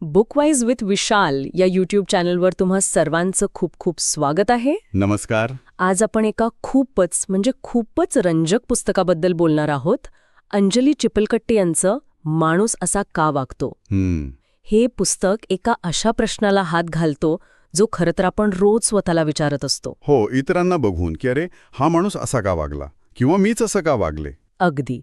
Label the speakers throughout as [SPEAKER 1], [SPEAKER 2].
[SPEAKER 1] बुकवाईज with विशाल या YouTube चॅनलवर तुम्हा सर्वांचं खूप खूप स्वागत आहे.
[SPEAKER 2] नमस्कार.
[SPEAKER 1] आज आपण एका खूपच रंजक पुस्तकाबद्दल बोलणार आहोत. अंजली चिपलकट्टी यांचं माणूस असा का वागतो. हे पुस्तक एका अशा प्रश्नाला हात घालतो जो खरं तर आपण रोज स्वतःला विचारत असतो.
[SPEAKER 2] हो, इतरांना बघून की अरे हा माणूस असा का वागला किंवा मीच असं का वागले.
[SPEAKER 1] अगदी.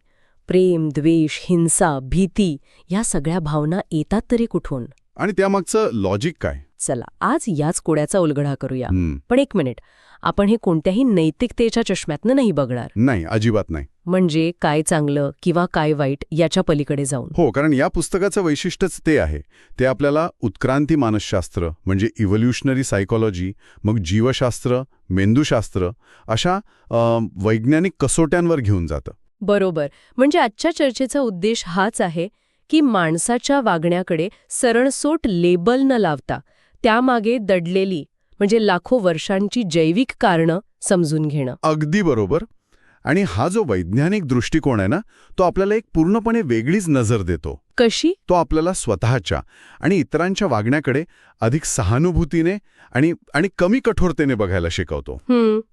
[SPEAKER 1] प्रेम, द्वेष, हिंसा, भीती या सगळ्या भावना येतात तरी कुठून
[SPEAKER 2] आणि त्यामागचं लॉजिक काय.
[SPEAKER 1] चला आज याच कोड्याचा उलगडा करूया. पण एक मिनिट, आपण हे कोणत्याही नैतिकतेच्या चष्म्यातनं नाही बघणार.
[SPEAKER 2] नाही, अजिबात नाही.
[SPEAKER 1] म्हणजे काय चांगलं किंवा काय वाईट याच्या पलीकडे जाऊन.
[SPEAKER 2] हो, कारण या पुस्तकाचं वैशिष्ट्यच ते आहे. ते आपल्याला उत्क्रांती मानसशास्त्र म्हणजे इव्होल्युशनरी सायकोलॉजी, मग जीवशास्त्र, मेंदूशास्त्र अशा वैज्ञानिक कसोट्यांवर घेऊन जातं.
[SPEAKER 1] बरोबर. म्हणजे आजच्या चर्चेचा उद्देश हाच आहे की माणसाच्या वागण्याकडे सरळसोट लेबल न लावता त्यामागे दडलेली म्हणजे लाखो वर्षांची जैविक कारणं समजून घेणं.
[SPEAKER 2] अगदी बरोबर. आणि हा जो वैज्ञानिक दृष्टिकोन आहे ना, तो आपल्याला एक पूर्णपणे वेगळीच नजर देतो.
[SPEAKER 1] कशी?
[SPEAKER 2] तो आपल्याला स्वतःच्या आणि इतरांच्या वागण्याकडे अधिक सहानुभूतीने आणि कमी कठोरतेने बघायला शिकवतो.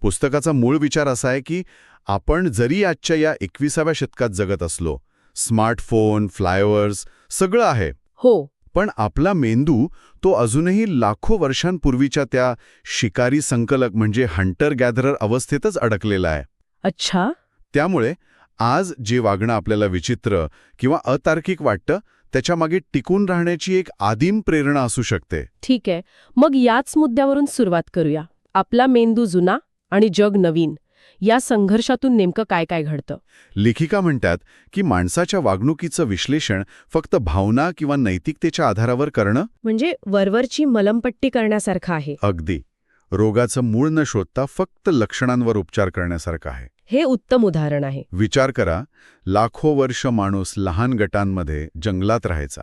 [SPEAKER 2] पुस्तकाचा मूळ विचार असा आहे की आपण जरी आजच्या या 21व्या शतकात जगत असलो, स्मार्टफोन, फ्लायओव्हर्स सगळं आहे.
[SPEAKER 1] हो.
[SPEAKER 2] पण आपला मेंदू तो अजूनही लाखो वर्षांपूर्वीच्या त्या शिकारी संकलक म्हणजे हंटर गॅदरर अवस्थेतच अडकलेला आहे.
[SPEAKER 1] अच्छा.
[SPEAKER 2] त्यामुळे आज जे वागणं आपल्याला विचित्र किंवा अतार्किक वाटतं त्याच्यामागे टिकून राहण्याची एक आदिम प्रेरणा असू शकते.
[SPEAKER 1] ठीक आहे, मग याच मुद्द्यावरून सुरुवात करूया. आपला मेंदू जुना आणि जग नवीन या संघर्षातून नेमकं काय काय घडतं.
[SPEAKER 2] लेखिका म्हणतात की माणसाच्या वागणुकीचं विश्लेषण फक्त भावना किंवा नैतिकतेच्या आधारावर करणं
[SPEAKER 1] म्हणजे वरवरची मलमपट्टी करण्यासारखं आहे.
[SPEAKER 2] अगदी. रोगाचं मूळ न शोधता फक्त लक्षणांवर उपचार करण्यासारखं आहे.
[SPEAKER 1] हे उत्तम उदाहरण आहे.
[SPEAKER 2] विचार करा, लाखो वर्ष माणूस लहान गटांमध्ये जंगलात राहायचा,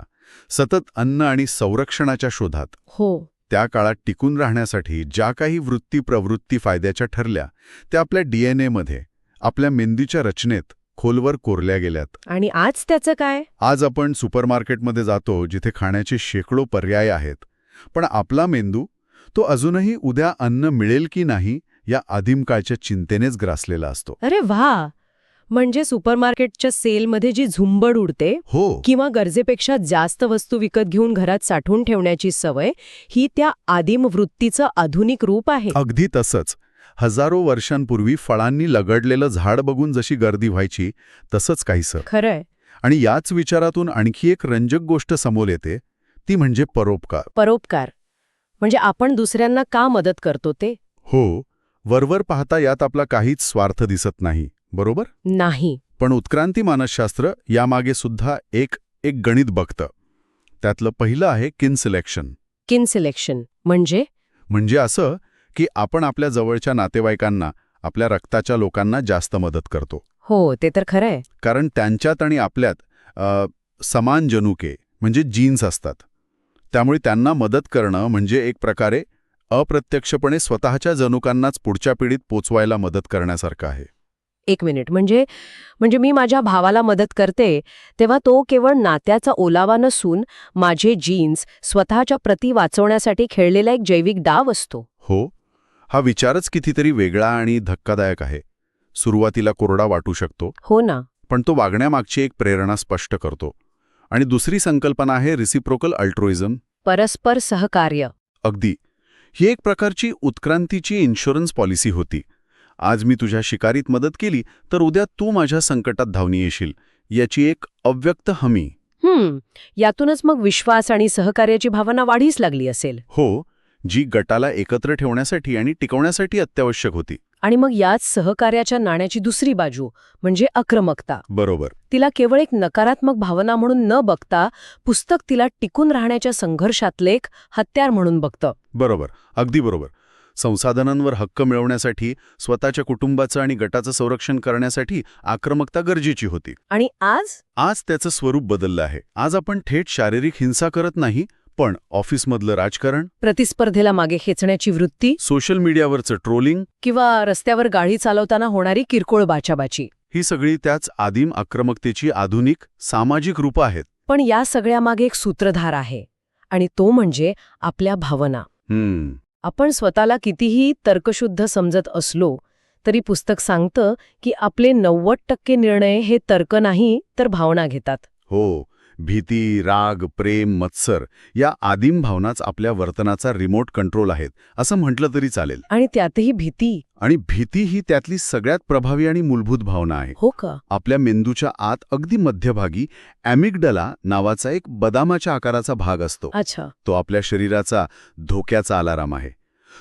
[SPEAKER 2] सतत अन्न आणि संरक्षणाच्या शोधात.
[SPEAKER 1] हो.
[SPEAKER 2] त्या काळात टिकून राहण्यासाठी ज्या काही वृत्ती-प्रवृत्ती फायद्याच्या ठरल्या त्या आपल्या डीएनएमध्ये, आपल्या मेंदूच्या रचनेत खोलवर कोरल्या गेल्यात.
[SPEAKER 1] आणि आज त्याचं काय?
[SPEAKER 2] आज आपण सुपरमार्केटमध्ये जातो जिथे खाण्याचे शेकडो पर्याय आहेत, पण आपला मेंदू तो अजूनही उद्या अन्न मिळेल की नाही या आदिम काळच्या चिंतेनेच ग्रासलेला असतो.
[SPEAKER 1] अरे वा. म्हणजे सुपरमार्केटच्या सेलमध्ये जी झुंबड उडते
[SPEAKER 2] हो,
[SPEAKER 1] किंवा गरजेपेक्षा जास्त वस्तू विकत घेऊन घरात साठवून ठेवण्याची सवय ही त्या आदिम वृत्तीचं आधुनिक रूप आहे.
[SPEAKER 2] अगदी तसंच. हजारो वर्षांपूर्वी फळांनी लगडलेलं झाड बघून जशी गर्दी व्हायची तसंच काहीसं.
[SPEAKER 1] खरंय.
[SPEAKER 2] आणि याच विचारातून आणखी एक रंजक गोष्ट समोर येते, ती म्हणजे परोपकार.
[SPEAKER 1] परोपकार म्हणजे आपण दुसऱ्यांना का मदत करतो ते.
[SPEAKER 2] हो, वरवर पाहता यात आपला काहीच स्वार्थ दिसत नाही, बरोबर
[SPEAKER 1] नाही.
[SPEAKER 2] पण उत्क्रांती मानसशास्त्र यामागे सुद्धा एक गणित बघतं. त्यातलं पहिलं आहे किन सिलेक्शन.
[SPEAKER 1] किन सिलेक्शन म्हणजे
[SPEAKER 2] असं की आपण आपल्या जवळच्या नातेवाईकांना, आपल्या रक्ताच्या लोकांना जास्त मदत करतो.
[SPEAKER 1] हो, ते तर खरंय.
[SPEAKER 2] कारण त्यांच्यात आणि आपल्यात समान जनुके म्हणजे जीन्स असतात. त्यामुळे त्यांना मदत करणं म्हणजे एक प्रकारे अप्रत्यक्षपणे स्वतःच्या जनुकांनाच पुढच्या पिढीत पोचवायला मदत करण्यासारखं आहे.
[SPEAKER 1] एक मिनिट, म्हणजे मी माझ्या भावाला मदत करते तेव्हा तो केवळ नात्याचा ओलावा नसून माझे जीन्स स्वतःच्या प्रती वाचवण्यासाठी खेळलेला एक जैविक डाव असतो.
[SPEAKER 2] हो, हा विचारच कितीतरी वेगळा आणि धक्कादायक आहे. सुरुवातीला कोरडा वाटू शकतो.
[SPEAKER 1] हो ना.
[SPEAKER 2] पण तो वागण्यामागची एक प्रेरणा स्पष्ट करतो. आणि दुसरी संकल्पना आहे रिसिप्रोकल अल्ट्रुइझम.
[SPEAKER 1] परस्पर सहकार्य.
[SPEAKER 2] अगदी. ही एक प्रकारची उत्क्रांतीची इन्शुरन्स पॉलिसी होती. आज मी तुझ्या शिकारीत मदत केली तर उद्या तू माझ्या संकटात धावून येशील याची एक अव्यक्त हमी.
[SPEAKER 1] यातूनच मग विश्वास आणि सहकार्याची भावना वाढीस लागली असेल.
[SPEAKER 2] हो, जी गटाला एकत्र ठेवण्यासाठी आणि टिकवण्यासाठी अत्यावश्यक होती.
[SPEAKER 1] आणि मग याच सहकार्याच्या नाण्याची दुसरी बाजू म्हणजे आक्रमकता.
[SPEAKER 2] बरोबर.
[SPEAKER 1] तिला केवळ एक नकारात्मक भावना म्हणून न बघता पुस्तक तिला टिकून राहण्याच्या संघर्षातले एक हत्यार म्हणून बघतं.
[SPEAKER 2] बरोबर, अगदी बरोबर. संसाधनांवर हक्क मिळवण्यासाठी, स्वतःच्या कुटुंबाचं आणि गटाचं संरक्षण करण्यासाठी आक्रमकता गरजेची होती.
[SPEAKER 1] आणि आज
[SPEAKER 2] त्याचं स्वरूप बदललं आहे. आज आपण थेट शारीरिक हिंसा करत नाही, पण ऑफिसमधलं राजकारण,
[SPEAKER 1] प्रतिस्पर्धेला मागे खेचण्याची वृत्ती,
[SPEAKER 2] सोशल मीडियावरचं ट्रोलिंग
[SPEAKER 1] किंवा रस्त्यावर गाडी चालवताना होणारी किरकोळ बाचाबाची,
[SPEAKER 2] ही सगळी त्याच आदिम आक्रमकतेची आधुनिक सामाजिक रूपं आहेत.
[SPEAKER 1] पण या सगळ्यामागे एक सूत्रधार आहे आणि तो म्हणजे आपल्या भावना. आपण स्वतःला कितीही तर्कशुद्ध समजत असलो तरी पुस्तक सांगतं की आपले 90% निर्णय हे तर्क नाही तर भावना घेतात.
[SPEAKER 2] हो, भीती, राग, प्रेम, मत्सर या आदिम भावनाच आपल्या वर्तनाचा रिमोट कंट्रोल आहेत असं म्हटलं तरी चालेल.
[SPEAKER 1] आणि त्यातही भीती.
[SPEAKER 2] आणि भीती ही त्यातली सगळ्यात प्रभावी आणि मूलभूत भावना आहे.
[SPEAKER 1] हो का?
[SPEAKER 2] आपल्या मेंदूच्या आत अगदी मध्यभागी ॲमिग्डला नावाचा एक बदामाच्या आकाराचा भाग असतो.
[SPEAKER 1] अच्छा.
[SPEAKER 2] तो आपल्या शरीराचा धोक्याचा अलाराम आहे.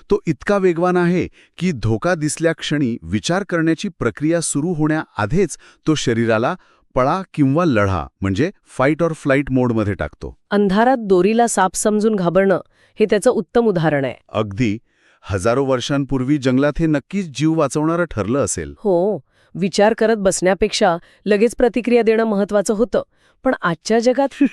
[SPEAKER 2] तो इतका वेगवान आहे की धोका दिसल्या क्षणी विचार करण्याची प्रक्रिया सुरू होण्याआधीच तो शरीराला पळा किंवा लढा म्हणजे फाईट ऑर फ्लाईट मोडमध्ये टाकतो.
[SPEAKER 1] अंधारात दोरीला साप समजून घाबरणं हे त्याचं उत्तम उदाहरण आहे.
[SPEAKER 2] अगदी हजारो वर्षांपूर्वी जंगलात हे नक्कीच जीव वाचवणारं ठरलं असेल.
[SPEAKER 1] हो, विचार करत बसण्यापेक्षा लगेच प्रतिक्रिया देणं महत्वाचं होतं. पण आजच्या जगात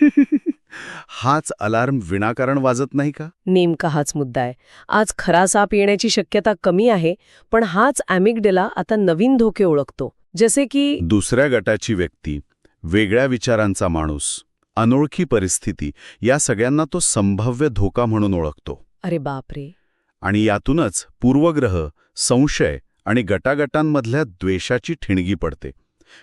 [SPEAKER 2] हाच अलार्म विनाकारण वाजत नाही का?
[SPEAKER 1] नेमका हाच मुद्दा आहे. आज खरा साप येण्याची शक्यता कमी आहे, पण हाच ॲमिग्डला आता नवीन धोके ओळखतो. जसे की
[SPEAKER 2] दुसऱ्या गटाची व्यक्ती, वेगळ्या विचारांचा माणूस, अनोळखी परिस्थिती या सगळ्यांना तो संभाव्य धोका म्हणून ओळखतो.
[SPEAKER 1] अरे बापरे.
[SPEAKER 2] आणि यातूनच पूर्वग्रह, संशय आणि गटागटांमधल्या द्वेषाची ठिणगी पडते.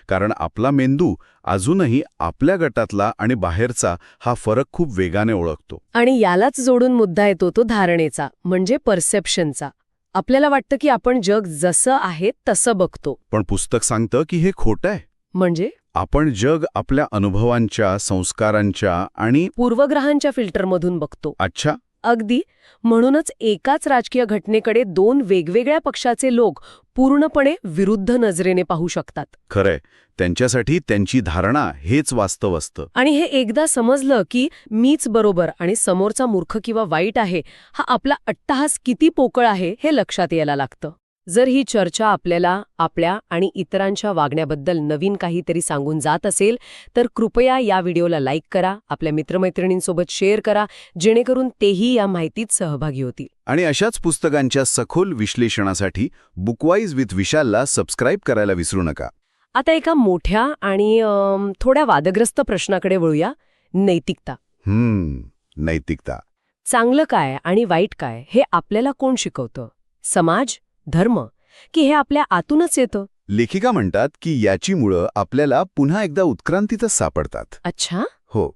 [SPEAKER 2] कारण आपला मेंदू अजूनही आपल्या गटातला आणि बाहेरचा हा फरक खूप वेगाने ओळखतो.
[SPEAKER 1] आणि यालाच जोडून मुद्दा येतो तो धारणेचा, म्हणजे परसेप्शनचा. आपल्याला वाटतं की आपण जग जसं आहे तसं बघतो.
[SPEAKER 2] पण पुस्तक सांगतं की हे खोटं आहे.
[SPEAKER 1] म्हणजे
[SPEAKER 2] आपण जग आपल्या अनुभवांच्या, संस्कारांच्या आणि
[SPEAKER 1] पूर्वग्रहांच्या फिल्टरमधून बघतो.
[SPEAKER 2] अच्छा.
[SPEAKER 1] अगदी. म्हणूनच एकाच राजकीय घटनेकडे दोन वेगवेगळ्या पक्षाचे लोक पूर्णपणे विरुद्ध नजरेने पाहू शकतात.
[SPEAKER 2] खरंय, त्यांच्यासाठी त्यांची धारणा हेच वास्तव असतं.
[SPEAKER 1] आणि हे एकदा समजलं की मीच बरोबर आणि समोरचा मूर्ख किंवा वाईट आहे, हा आपला अट्टहास किती पोकळ आहे हे लक्षात यायला लागतं. जर ही चर्चा आपल्याला आपल्या आणि इतरांच्या वागण्याबद्दल नवीन काहीतरी सांगून जात असेल तर कृपया या व्हिडिओला लाईक करा, आपल्या मित्रमैत्रिणींसोबत शेअर करा, जेणेकरून तेही या माहितीत सहभागी होतील.
[SPEAKER 2] आणि अशाच पुस्तकांच्या सखोल विश्लेषणासाठी बुकवाईज विथ विशालला सबस्क्राईब करायला विसरू नका.
[SPEAKER 1] आता एका मोठ्या आणि थोड्या वादग्रस्त प्रश्नाकडे वळूया. नैतिकता.
[SPEAKER 2] नैतिकता.
[SPEAKER 1] चांगलं काय आणि वाईट काय हे आपल्याला कोण शिकवतं? समाज, धर्म, की हे आपल्या आतूनच येतं?
[SPEAKER 2] लेखिका म्हणतात की याची मुळं आपल्याला पुन्हा एकदा उत्क्रांतीतच सापडतात.
[SPEAKER 1] अच्छा.
[SPEAKER 2] हो,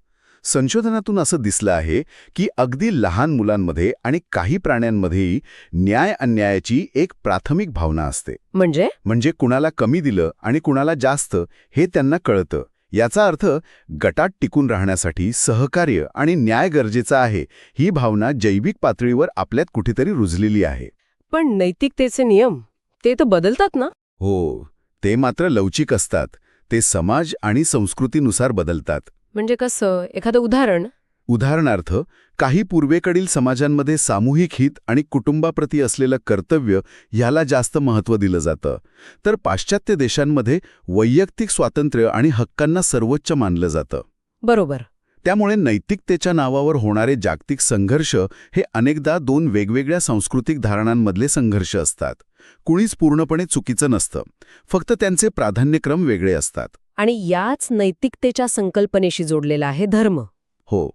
[SPEAKER 2] संशोधनातून असं दिसलं आहे की अगदी लहान मुलांमध्ये आणि काही प्राण्यांमध्येही न्याय अन्यायाची एक प्राथमिक भावना असते. म्हणजे कुणाला कमी दिलं आणि कुणाला जास्त हे त्यांना कळतं. याचा अर्थ गटात टिकून राहण्यासाठी सहकार्य आणि न्याय गरजेचा आहे ही भावना जैविक पातळीवर आपल्यात कुठेतरी रुजलेली आहे.
[SPEAKER 1] पण नैतिकतेचे नियम ते तर बदलतात ना?
[SPEAKER 2] हो, ते मात्र लवचिक असतात. ते समाज आणि संस्कृतीनुसार बदलतात.
[SPEAKER 1] म्हणजे कसं? एखादं उदाहरण?
[SPEAKER 2] उदाहरणार्थ, काही पूर्वेकडील समाजांमध्ये सामूहिक हित आणि कुटुंबाप्रती असलेलं कर्तव्य ह्याला जास्त महत्त्व दिलं जातं, तर पाश्चात्य देशांमध्ये वैयक्तिक स्वातंत्र्य आणि हक्कांना सर्वोच्च मानलं जातं.
[SPEAKER 1] बरोबर.
[SPEAKER 2] त्यामुळे नैतिकतेच्या नावावर होणारे जागतिक संघर्ष हे अनेकदा दोन वेगवेगळ्या सांस्कृतिक धारणांमधले संघर्ष असतात. कुणीच पूर्णपणे चुकीचं नसतं, फक्त त्यांचे प्राधान्यक्रम वेगळे असतात.
[SPEAKER 1] आणि याच नैतिकतेच्या संकल्पनेशी जोडलेला आहे धर्म.
[SPEAKER 2] हो,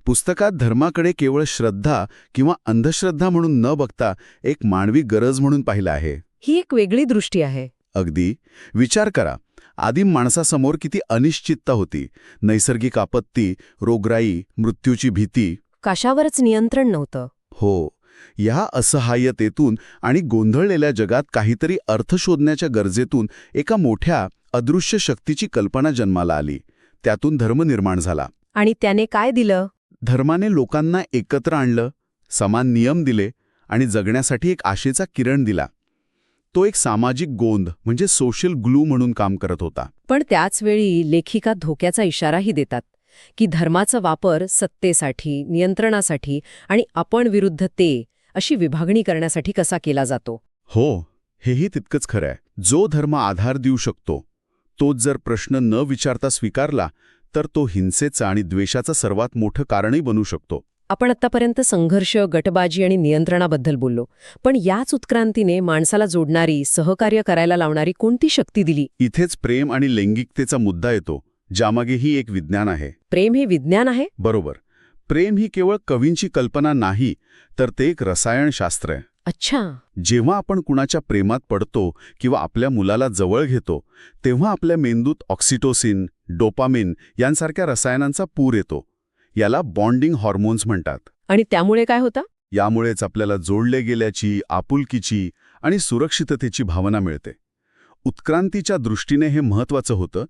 [SPEAKER 2] पुस्तकात धर्माकडे केवळ श्रद्धा किंवा अंधश्रद्धा म्हणून न बघता एक मानवी गरज म्हणून पाहिलं आहे.
[SPEAKER 1] ही एक वेगळी दृष्टी आहे.
[SPEAKER 2] अगदी. विचार करा, आदिम माणसासमोर किती अनिश्चितता होती. नैसर्गिक आपत्ती, रोगराई, मृत्यूची भीती.
[SPEAKER 1] कशावरच नियंत्रण नव्हतं.
[SPEAKER 2] हो, ह्या असहाय्यतेतून आणि गोंधळलेल्या जगात काहीतरी अर्थ शोधण्याच्या गरजेतून एका मोठ्या अदृश्य शक्तीची कल्पना जन्माला आली. त्यातून धर्म निर्माण झाला.
[SPEAKER 1] आणि त्याने काय दिलं?
[SPEAKER 2] धर्माने लोकांना एकत्र आणलं, समान नियम दिले आणि जगण्यासाठी एक आशेचा किरण दिला. तो एक सामाजिक गोंद म्हणजे सोशल ग्लू म्हणून काम करत होता.
[SPEAKER 1] पण त्याचवेळी लेखिका धोक्याचा इशाराही देतात की धर्माचा वापर सत्तेसाठी, नियंत्रणासाठी आणि आपण विरुद्ध ते अशी विभागणी करण्यासाठी कसा केला जातो.
[SPEAKER 2] हो, हेही तितकंच खरं आहे. जो धर्म आधार देऊ शकतो तोच जर प्रश्न न विचारता स्वीकारला तर तो हिंसेचा आणि द्वेषाचा सर्वात मोठं कारणही बनू शकतो.
[SPEAKER 1] आपण आत्तापर्यंत संघर्ष, गटबाजी आणि नियंत्रणाबद्दल बोललो, पण याच उत्क्रांतीने माणसाला जोडणारी, सहकार्य करायला लावणारी कोणती शक्ती दिली?
[SPEAKER 2] इथेच प्रेम आणि लैंगिकतेचा मुद्दा येतो, ज्यामागे ही एक विज्ञान आहे.
[SPEAKER 1] प्रेम हे विज्ञान आहे?
[SPEAKER 2] बरोबर. प्रेम ही केवळ कवींची कल्पना नाही, तर ते एक रसायनशास्त्र आहे.
[SPEAKER 1] अच्छा.
[SPEAKER 2] जेव्हा आपण कुणाच्या प्रेमात पडतो किंवा आपल्या मुलाला जवळ घेतो, तेव्हा आपल्या मेंदूत ऑक्सिटोसिन, डोपामिन यांसारख्या रसायनांचा पूर येतो. याला बॉन्डिंग हॉर्मोन्स म्हणतात.
[SPEAKER 1] आणि त्यामुळे काय होतं?
[SPEAKER 2] यामुळेच आपल्याला जोडले गेल्याची, आपुलकीची आणि सुरक्षिततेची भावना मिळते. उत्क्रांतीच्या दृष्टीने हे महत्त्वाचं होतं,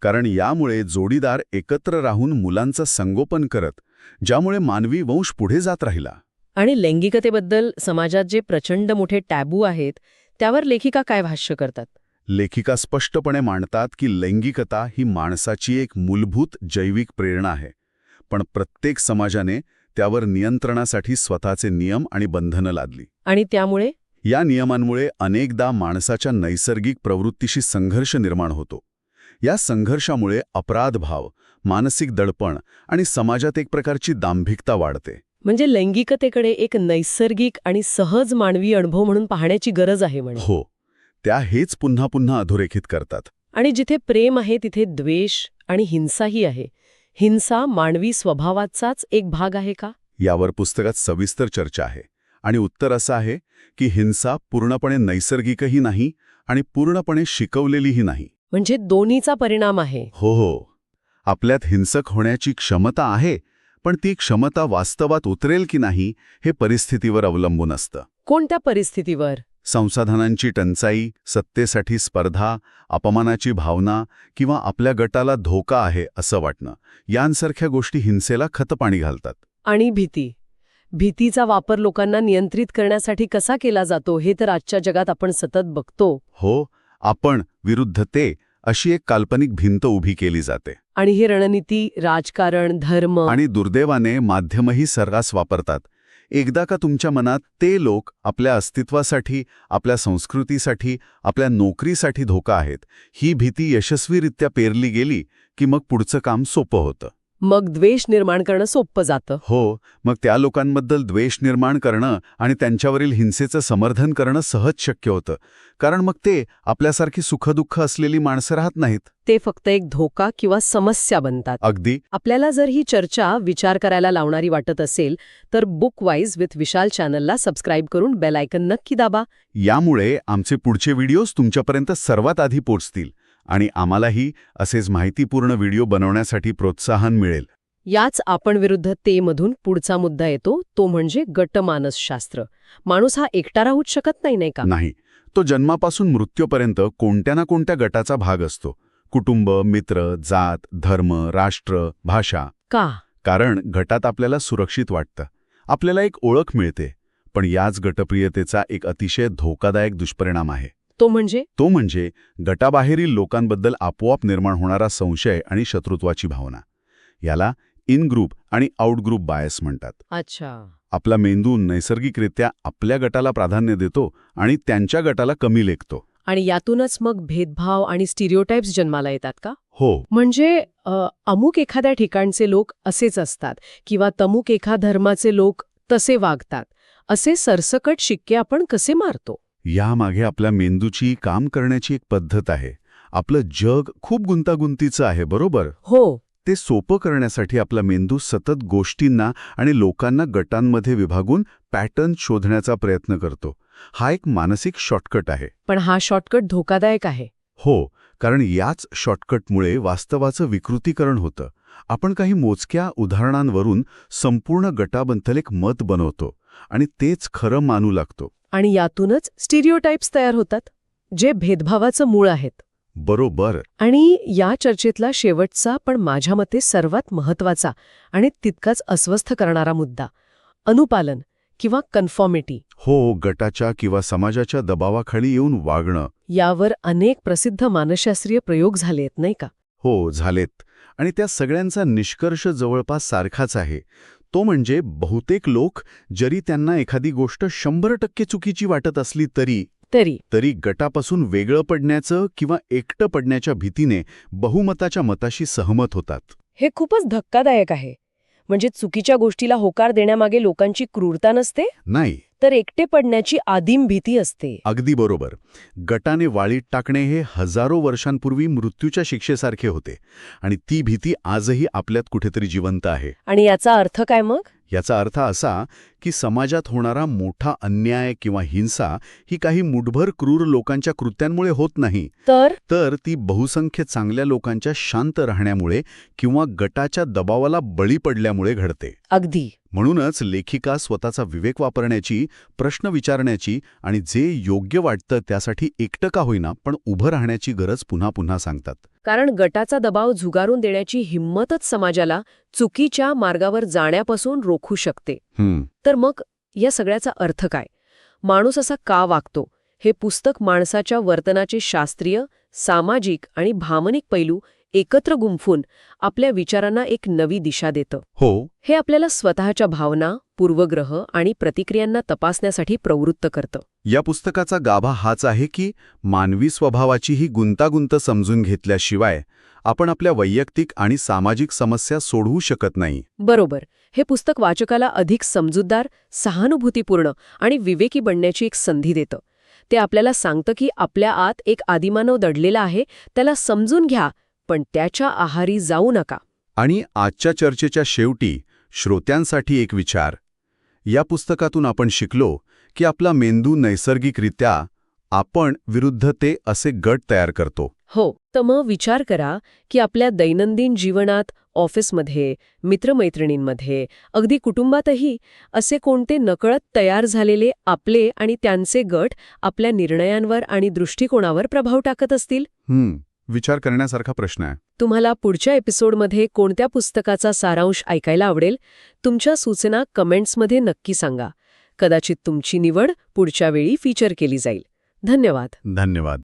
[SPEAKER 2] कारण यामुळे जोडीदार एकत्र राहून मुलांचं संगोपन करत, ज्यामुळे मानवी वंश पुढे जात राहिला.
[SPEAKER 1] आणि लैंगिकतेबद्दल समाजात जे प्रचंड मोठे टॅबू आहेत, त्यावर लेखिका काय भाष्य करतात?
[SPEAKER 2] लेखिका स्पष्टपणे मांडतात की लैंगिकता ही माणसाची एक मूलभूत जैविक प्रेरणा आहे, पण प्रत्येक समाजाने त्यावर नियंत्रणासाठी स्वतःचे नियम आणि बंधनं लादली.
[SPEAKER 1] आणि त्यामुळे
[SPEAKER 2] या नियमांमुळे अनेकदा माणसाच्या नैसर्गिक प्रवृत्तीशी संघर्ष निर्माण होतो. या संघर्षामुळे अपराधभाव, मानसिक दडपण आणि समाजात एक प्रकारची दांभिकता वाढते.
[SPEAKER 1] म्हणजे लैंगिकतेकडे एक नैसर्गिक आणि सहज मानवी अनुभव म्हणून पाहण्याची गरज आहे म्हणे.
[SPEAKER 2] हो, त्या हेच पुन्हा पुन्हा अधोरेखित करतात.
[SPEAKER 1] आणि जिथे प्रेम आहे तिथे द्वेष आणि हिंसाही आहे. हिंसा मानवी स्वभावाचाच एक भाग आहे का?
[SPEAKER 2] यावर पुस्तकात सविस्तर चर्चा आहे, आणि उत्तर असं आहे की हिंसा पूर्णपणे नैसर्गिकही नाही आणि पूर्णपणे शिकवलेलीही नाही.
[SPEAKER 1] म्हणजे दोन्हीचा परिणाम आहे.
[SPEAKER 2] हो, आपल्यात हिंसक होण्याची क्षमता आहे, पण ती क्षमता वास्तवात उतरेल की नाही हे परिस्थितीवर अवलंबून असतं.
[SPEAKER 1] कोणत्या परिस्थितीवर?
[SPEAKER 2] संसाधनांची टंचाई, सत्तेसाठी स्पर्धा, अपमानाची भावना किंवा आपल्या गटाला धोका आहे असं वाटणं, यांसारख्या गोष्टी हिंसेला खतपाणी घालतात.
[SPEAKER 1] आणि भीतीचा वापर लोकांना नियंत्रित करण्यासाठी कसा केला जातो हे तर आजच्या जगात आपण सतत बघतो.
[SPEAKER 2] हो, आपण विरुद्ध ते अशी एक काल्पनिक भिंत उभी केली जाते.
[SPEAKER 1] आणि ही रणनीती राजकारण, धर्म
[SPEAKER 2] आणि दुर्दैवाने माध्यमही सर्रास वापरतात. एकदा का तुमच्या मनात ते लोक आपल्या अस्तित्वासाठी, आपल्या संस्कृतीसाठी, आपल्या नोकरीसाठी धोका आहेत, ही भीती यशस्वीरित्या पेरली गेली की मग पुढचं काम सोपं होतं.
[SPEAKER 1] मग द्वेष निर्माण करणं सोपं जातं.
[SPEAKER 2] हो, मग त्या लोकांबद्दल द्वेष निर्माण करणं आणि त्यांच्यावरील हिंसेचं समर्थन करणं सहज शक्य होतं, कारण मग ते आपल्यासारखी सुखदुःख असलेली माणसं राहत नाहीत.
[SPEAKER 1] ते फक्त एक धोका किंवा समस्या बनतात.
[SPEAKER 2] अगदी.
[SPEAKER 1] आपल्याला जर ही चर्चा विचार करायला लावणारी वाटत असेल तर बुकवाईज विथ विशाल चॅनलला सबस्क्राईब करून बेल आयकन नक्की दाबा.
[SPEAKER 2] यामुळे आमचे पुढचे व्हिडिओज तुमच्यापर्यंत सर्वात आधी पोहोचतील आणि आम्हालाही असेच माहितीपूर्ण व्हिडिओ बनवण्यासाठी प्रोत्साहन मिळेल.
[SPEAKER 1] याच आपण विरुद्ध ते मधून पुढचा मुद्दा येतो, तो म्हणजे गटमानसशास्त्र. माणूस हा एकटा राहूच शकत नाही, नाही का?
[SPEAKER 2] नाही, तो जन्मापासून मृत्यूपर्यंत कोणत्या ना कोणत्या गटाचा भाग असतो. कुटुंब, मित्र, जात, धर्म, राष्ट्र, भाषा.
[SPEAKER 1] का?
[SPEAKER 2] कारण गटात आपल्याला सुरक्षित वाटतं, आपल्याला एक ओळख मिळते. पण याच गटप्रियतेचा एक अतिशय धोकादायक दुष्परिणाम आहे.
[SPEAKER 1] तो म्हणजे
[SPEAKER 2] गटाबाहेरील लोकांबद्दल आपोआप निर्माण होणारा संशय आणि शत्रुत्वाची भावना. याला इन ग्रुप आणि आउट ग्रुप बायस म्हणतात.
[SPEAKER 1] अच्छा.
[SPEAKER 2] आपला मेंदू नैसर्गिकरित्या आपल्या गटाला प्राधान्य देतो आणि त्यांच्या गटाला कमी लेखतो.
[SPEAKER 1] आणि यातूनच मग भेदभाव आणि स्टिरियोटाइप्स जन्माला येतात का?
[SPEAKER 2] हो.
[SPEAKER 1] म्हणजे अमुक एखाद्या ठिकाणचे लोक असेच असतात किंवा तमुक एका धर्माचे लोक तसे वागतात, असे सरसकट शिक्के आपण कसे मारतो?
[SPEAKER 2] यामागे आपल्या मेंदूची काम करण्याची एक पद्धत आहे. आपलं जग खूप गुंतागुंतीचं आहे, बरोबर?
[SPEAKER 1] हो.
[SPEAKER 2] ते सोपं करण्यासाठी आपला मेंदू सतत गोष्टींना आणि लोकांना गटांमध्ये विभागून पॅटर्न शोधण्याचा प्रयत्न करतो. हा एक मानसिक शॉर्टकट आहे.
[SPEAKER 1] पण हा शॉर्टकट धोकादायक आहे.
[SPEAKER 2] हो, कारण याच शॉर्टकटमुळे वास्तवाचं विकृतीकरण होतं. आपण काही मोजक्या उदाहरणांवरून संपूर्ण गटाबद्दल एक मत बनवतो आणि तेच खरं मानू लागतो.
[SPEAKER 1] आणि यातूनच स्टिरियोटाइप्स तयार होतात, जे भेदभावाचं मूळ आहेत.
[SPEAKER 2] बरोबर.
[SPEAKER 1] आणि या चर्चेतला शेवटचा पण माझ्या मते सर्वात महत्वाचा आणि तितकाच अस्वस्थ करणारा मुद्दा, अनुपालन किंवा कन्फॉर्मिटी.
[SPEAKER 2] हो, गटाच्या किंवा समाजाच्या दबावाखाली येऊन वागणं.
[SPEAKER 1] यावर अनेक प्रसिद्ध मानसशास्त्रीय प्रयोग झालेत, नाही का?
[SPEAKER 2] हो, झालेत. आणि त्या सगळ्यांचा निष्कर्ष जवळपास सारखाच आहे. तो म्हणजे बहुतेक लोक, जरी त्यांना एखादी गोष्ट 100% चुकीची वाटत असली तरी गटापासून वेगळं पडण्याचं किंवा एकटं पडण्याच्या भीतीने बहुमताच्या मताशी सहमत होतात.
[SPEAKER 1] हे खूपच धक्कादायक आहे. म्हणजे चुकीच्या गोष्टीला होकार देण्यामागे लोकांची क्रूरता नसते,
[SPEAKER 2] नाही,
[SPEAKER 1] तर एकटे पडण्याची आदिम भीती असते.
[SPEAKER 2] अगदी बरोबर. गटाने वाळीत टाकणे हे हजारो वर्षांपूर्वी मृत्यूच्या शिक्षेसारखे होते आणि ती भीती आजही आपल्यात कुठेतरी जिवंत आहे.
[SPEAKER 1] आणि याचा अर्थ काय मग?
[SPEAKER 2] याचा अर्थ असा की समाजात होणारा मोठा अन्याय किंवा हिंसा ही काही मुठभर क्रूर लोकांच्या कृत्यांमुळे होत नाही, तर ती बहुसंख्य चांगल्या लोकांच्या शांत राहण्यामुळे किंवा गटाच्या दबावाला बळी पडल्यामुळे घडते.
[SPEAKER 1] अगदी.
[SPEAKER 2] म्हणूनच लेखिका स्वतःचा विवेक वापरण्याची, प्रश्न विचारण्याची आणि जे योग्य वाटतं त्यासाठी एकटं का होईना पण उभं राहण्याची गरज पुन्हा पुन्हा सांगतात.
[SPEAKER 1] कारण गटाचा दबाव झुगारून देण्याची हिंमतच समाजाला चुकीच्या मार्गावर जाण्यापासून रोखू शकते. तर मग या सगळ्याचा अर्थ काय? माणूस असा का वागतो? हे पुस्तक माणसाच्या वर्तनाचे शास्त्रीय, सामाजिक आणि भावनिक पैलू एकत्र गुंफून आपल्या विचारांना एक नवी दिशा देतं.
[SPEAKER 2] हो.
[SPEAKER 1] हे आपल्याला स्वतःच्या भावना, पूर्वग्रह आणि प्रतिक्रियांना तपासण्यासाठी प्रवृत्त करतं.
[SPEAKER 2] या पुस्तकाचा गाभा हाच आहे की मानवी स्वभावाची ही गुंतागुंत समजून घेतल्याशिवाय आपण आपल्या वैयक्तिक आणि सामाजिक समस्या सोडवू शकत नाही.
[SPEAKER 1] बरोबर. हे पुस्तक वाचकाला अधिक समजूतदार, सहानुभूतीपूर्ण आणि विवेकी बनण्याची एक संधी देतं. ते आपल्याला सांगतं की आपल्या आत एक आदिमानव दडलेला आहे, त्याला समजून घ्या, पण त्याच्या आहारी जाऊ नका.
[SPEAKER 2] आणि आजच्या चर्चेच्या शेवटी श्रोत्यांसाठी एक विचार. या पुस्तकातून आपण शिकलो की आपला मेंदू नैसर्गिकरित्या आपण विरुद्ध ते असे गट तयार करतो.
[SPEAKER 1] हो. तर मग विचार करा की आपल्या दैनंदिन जीवनात, ऑफिसमध्ये, मित्रमैत्रिणींमध्ये, अगदी कुटुंबातही असे कोणते नकळत तयार झालेले आपले आणि त्यांचे गट आपल्या निर्णयांवर आणि दृष्टिकोनावर प्रभाव टाकत असतील?
[SPEAKER 2] विचार करण्यासारखा प्रश्न आहे.
[SPEAKER 1] तुम्हाला पुढच्या एपिसोडमध्ये कोणत्या पुस्तकाचा सारांश ऐकायला आवडेल? तुमच्या सूचना कमेंट्समध्ये नक्की सांगा. कदाचित तुमची निवड पुढच्या वेळी फीचर केली जाईल. धन्यवाद.
[SPEAKER 2] धन्यवाद.